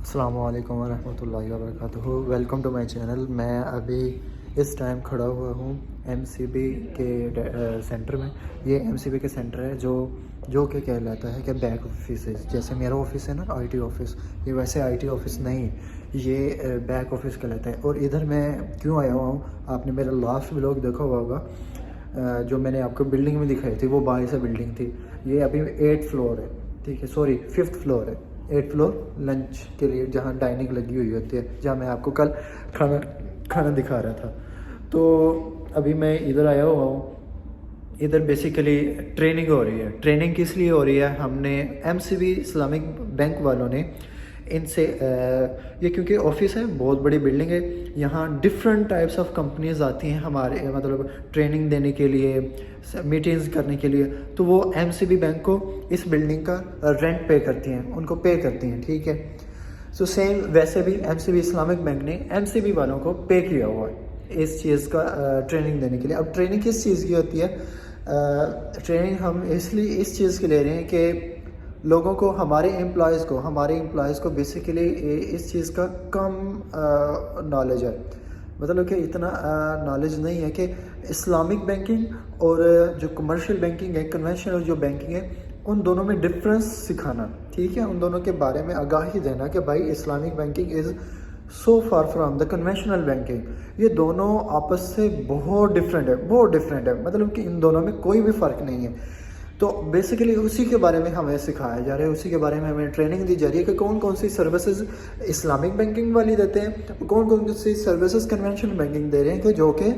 السلام علیکم ورحمۃ اللہ وبرکاتہ. Welcome to my channel. میں ابھی اس ٹائم کھڑا ہوا ہوں ایم سی بی کے سینٹر میں. یہ ایم سی بی کے سینٹر ہے جو کہ کہلاتا ہے کہ بیک آفس. جیسے میرا آفس ہے نا آئی ٹی آفس، یہ ویسے آئی ٹی آفس نہیں، یہ بیک آفس کہلاتا ہے. اور ادھر میں کیوں آیا ہوا ہوں، آپ نے میرا لاسٹ ولاگ دیکھا ہوا ہوگا جو میں نے آپ کو بلڈنگ میں دکھائی تھی، وہ باہر سے بلڈنگ تھی. یہ ابھی 8 فلور ہے، ٹھیک ہے، سوری 5th فلور ہے. 8 فلور لنچ کے لیے جہاں ڈائننگ لگی ہوئی ہوتی ہے، جہاں میں آپ کو کل کھانا دکھا رہا تھا. تو ابھی میں ادھر آیا ہوا ہوں. ادھر بیسیکلی ٹریننگ ہو رہی ہے. ٹریننگ کس لیے ہو رہی ہے؟ ہم نے M C B Islamic bank والوں نے ان سے یہ کیونکہ آفس ہے، بہت بڑی بلڈنگ ہے، یہاں ڈفرینٹ ٹائپس آف کمپنیز آتی ہیں ہمارے مطلب ٹریننگ دینے کے لیے، میٹنگز کرنے کے لیے. تو وہ ایم سی بی بینک کو اس بلڈنگ کا رینٹ پے کرتی ہیں، ان کو پے کرتی ہیں، ٹھیک ہے. سو سیم ویسے بھی M C B Islamic bank نے ایم سی بی والوں کو پے کیا ہوا ہے اس چیز کا ٹریننگ دینے کے لیے. اب ٹریننگ کس چیز کی ہوتی ہے؟ ٹریننگ ہم اس لیے اس چیز کے لے رہے ہیں کہ لوگوں کو، ہمارے امپلائیز کو بیسیکلی اس چیز کا کم نالج ہے. مطلب کہ اتنا نالج نہیں ہے کہ اسلامک بینکنگ اور جو کمرشل بینکنگ ہے، کنونشنل جو بینکنگ ہے، ان دونوں میں ڈفرینس سکھانا، ٹھیک ہے، ان دونوں کے بارے میں آگاہی دینا کہ بھائی Islamic banking is so for from the conventional banking. یہ دونوں آپس سے بہت ڈفرینٹ ہے، مطلب کہ ان دونوں میں کوئی بھی فرق نہیں ہے. تو بیسیکلی اسی کے بارے میں ہمیں سکھایا جا رہا ہے، اسی کے بارے میں ہمیں ٹریننگ دی جا رہی ہے کہ کون کون سی سروسز اسلامک بینکنگ والی دیتے ہیں، کون سی سروسز کنونشنل بینکنگ دے رہے ہیں کہ جو کہ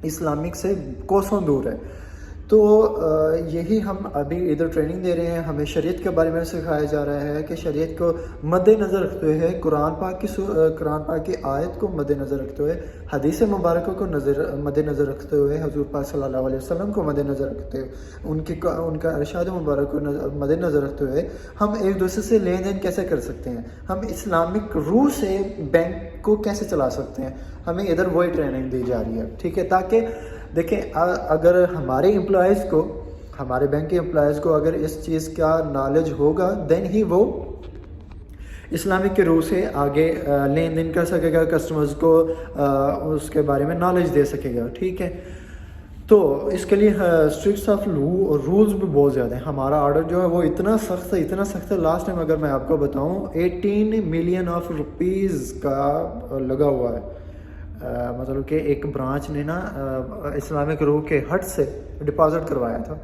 اسلامک سے کوسوں دور ہے. تو یہی ہم ابھی ادھر ٹریننگ دے رہے ہیں. ہمیں شریعت کے بارے میں سکھایا جا رہا ہے کہ شریعت کو مد نظر رکھتے ہوئے، قرآن پاک کی آیت کو مد نظر رکھتے ہوئے، حدیث مبارکہ کو مد نظر رکھتے ہوئے، حضور پاک صلی اللہ علیہ وسلم کو مد نظر رکھتے ہوئے، ان کا ارشاد مبارک کو مد نظر رکھتے ہوئے ہم ایک دوسرے سے لین دین کیسے کر سکتے ہیں، ہم اسلامک روح سے بینک کو کیسے چلا سکتے ہیں. ہمیں ادھر وہی ٹریننگ دی جا رہی ہے، ٹھیک ہے. تاکہ دیکھیں اگر ہمارے بینک کے امپلائیز کو اگر اس چیز کا نالج ہوگا، دین ہی وہ اسلامک کے روح سے آگے لین دین کر سکے گا، کسٹمرز کو اس کے بارے میں نالج دے سکے گا، ٹھیک ہے. تو اس کے لیے اسٹرکٹس آف رولز بھی بہت زیادہ ہیں. ہمارا آرڈر جو ہے وہ اتنا سخت ہے. لاسٹ ٹائم اگر میں آپ کو بتاؤں 18 ملین آف روپیز کا لگا ہوا ہے. مطلب کہ ایک برانچ نے نا اسلامک روح کے ہٹ سے ڈپازٹ کروایا تھا.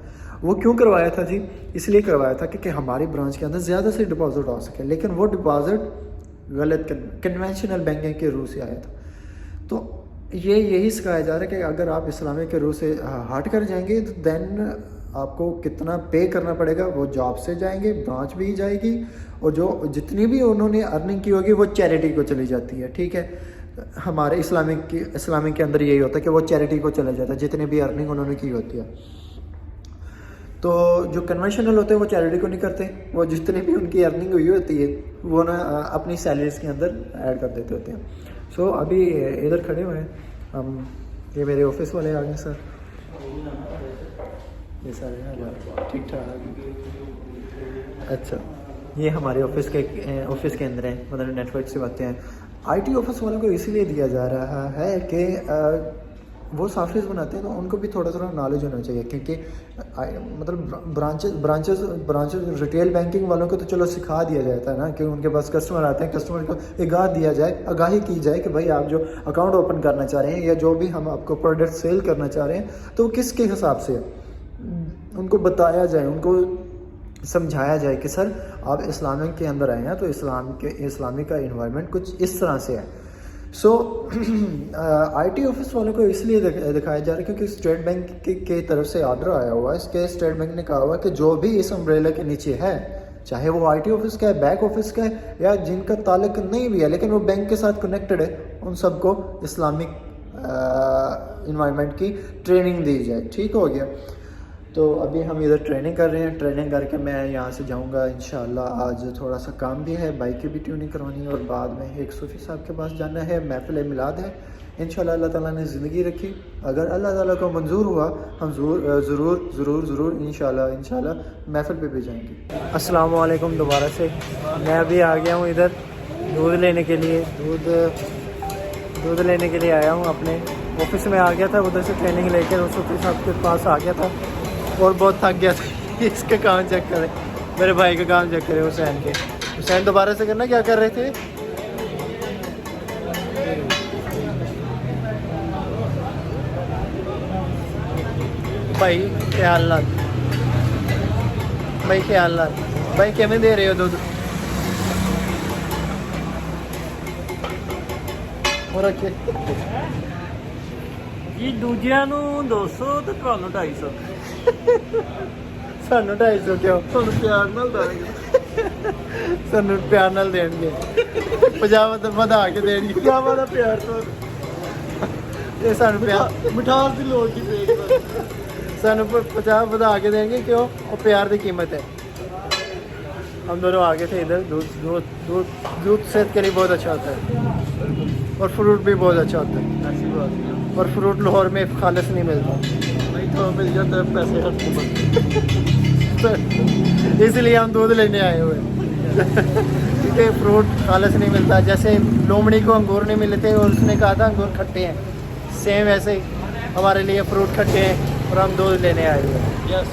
وہ کیوں کروایا تھا جی؟ اس لیے کروایا تھا کہ ہماری برانچ کے اندر زیادہ سے ڈپازٹ آ سکے، لیکن وہ ڈپازٹ غلط کنونشنل بینکنگ کے روح سے آیا تھا. تو یہی سکھایا جا رہا ہے کہ اگر آپ اسلامک کے روح سے ہٹ کر جائیں گے تو دین آپ کو کتنا پے کرنا پڑے گا. وہ جاب سے جائیں گے، برانچ بھی جائے گی، اور جو جتنی بھی انہوں نے ارننگ کی ہوگی وہ چیریٹی کو چلی جاتی ہے، ٹھیک ہے. ہمارے اسلامک کے اندر یہی ہوتا ہے کہ وہ چیریٹی کو چلا جاتا ہے، جتنی بھی ارننگ انہوں نے کی ہوتی ہے. تو جو کنونشنل ہوتے ہیں وہ چیریٹی کو نہیں کرتے، وہ جتنی بھی ان کی ارننگ ہوئی ہوتی ہے وہ نا اپنی سیلریز کے اندر ایڈ کر دیتے ہوتے ہیں. سو ابھی ادھر کھڑے ہوئے ہیں ہم، یہ میرے آفس والے آ گئے سر، یہ سارے ہیں ٹھیک ٹھاک. اچھا، یہ ہمارے آفس کے اندر ہیں، مطلب نیٹ ورک سے باتیں ہیں. آئی ٹی آفس والوں کو اسی لیے دیا جا رہا ہے کہ وہ سافٹ ویئر بناتے ہیں تو ان کو بھی تھوڑا نالج ہونا چاہیے. کیونکہ مطلب برانچز ریٹیل بینکنگ والوں کو تو چلو سکھا دیا جاتا ہے نا کہ ان کے پاس کسٹمر آتے ہیں، کسٹمر کو آگاہی کی جائے کہ بھائی آپ جو اکاؤنٹ اوپن کرنا چاہ رہے ہیں یا جو بھی ہم آپ کو پروڈکٹ سیل کرنا چاہ رہے ہیں تو کس کے حساب سے ان کو بتایا جائے، ان کو سمجھایا جائے کہ سر آپ اسلامک کے اندر آئے ہیں تو اسلامی کا انوائرمنٹ کچھ اس طرح سے ہے. سو آئی ٹی آفس والوں کو اس لیے دکھایا جا رہا ہے کیونکہ اسٹیٹ بینک کی طرف سے آرڈر آیا ہوا ہے. اس کے اسٹیٹ بینک نے کہا ہوا ہے کہ جو بھی اس امبریلا کے نیچے ہے، چاہے وہ آئی ٹی آفس کا ہے، بیک آفس کا ہے، یا جن کا تعلق نہیں بھی ہے لیکن وہ بینک کے ساتھ کنیکٹڈ ہے، ان سب کو اسلامک انوائرمنٹ کی ٹریننگ دی جائے. ٹھیک ہو گیا. تو ابھی ہم ادھر ٹریننگ کر رہے ہیں. ٹریننگ کر کے میں یہاں سے جاؤں گا انشاءاللہ. آج تھوڑا سا کام بھی ہے، بائک کی بھی ٹیوننگ کروانی ہے، اور بعد میں ایک صوفی صاحب کے پاس جانا ہے. محفل میلاد ہے انشاءاللہ. اللہ تعالیٰ نے زندگی رکھی، اگر اللہ تعالیٰ کو منظور ہوا ہم ضرور انشاءاللہ محفل پہ بھی جائیں گے. السلام علیکم دوبارہ سے. میں ابھی آ گیا ہوں ادھر دودھ لینے کے لیے دودھ لینے کے لیے آیا ہوں. اپنے آفس میں آ گیا تھا, ادھر سے ٹریننگ لے کے صوفی صاحب کے پاس آ گیا تھا اور بہت تھک گیا تھا. اس کا کام چیک کرے, میرے بھائی کا کام چیک کرے حسین کے. حسین دوبارہ سے کرنا, کیا کر رہے تھے؟ بھائی خیالات, بھائی خیالات, بھائی کیویں دے رہے ہو دودھ؟ اور رکھے جی دوجیاں نو 200 ਤੇ ਤੁਹਾਨੂੰ 250. ਸਾਨੂੰ 250 ਕਿਉਂ? ਤੁਹਾਨੂੰ ਪਿਆਰ ਨਾਲ ਦਾਂਗੇ. ਸਾਨੂੰ ਪਿਆਰ ਨਾਲ ਦੇਣਗੇ, 50 ਵਧਾ ਕੇ ਦੇਣਗੇ. ਕਿਆ ਵਾਲਾ ਪਿਆਰ ਤੋਂ ਇਹ ਸਾਨੂੰ ਪਿਆਰ, ਮਿਠਾਸ ਦੀ ਲੋੜ ਨਹੀਂ ਪਏਗੀ. ਸਾਨੂੰ 50 ਵਧਾ کے دیں گے. کیوں؟ وہ پیار کی قیمت ہے. ہم دونوں آگے تھے ادھر. دودھ صحت کے لیے بہت اچھا ہوتا ہے اور فروٹ بھی بہت اچھا ہوتا ہے. ایسی بات نہیں, اور فروٹ لاہور میں خالص نہیں ملتا, نہیں تو مل جاتا ہے پیسے ہر کو. اس لیے ہم دودھ لینے آئے ہوئے ہیں. کیونکہ فروٹ خالص نہیں ملتا. جیسے لومڑی کو انگور نہیں ملے تھے اور اس نے کہا تھا انگور کھٹے ہیں, سیم ایسے ہی ہمارے لیے فروٹ کھٹے ہیں اور ہم دودھ لینے آئے ہوئے ہیں. یس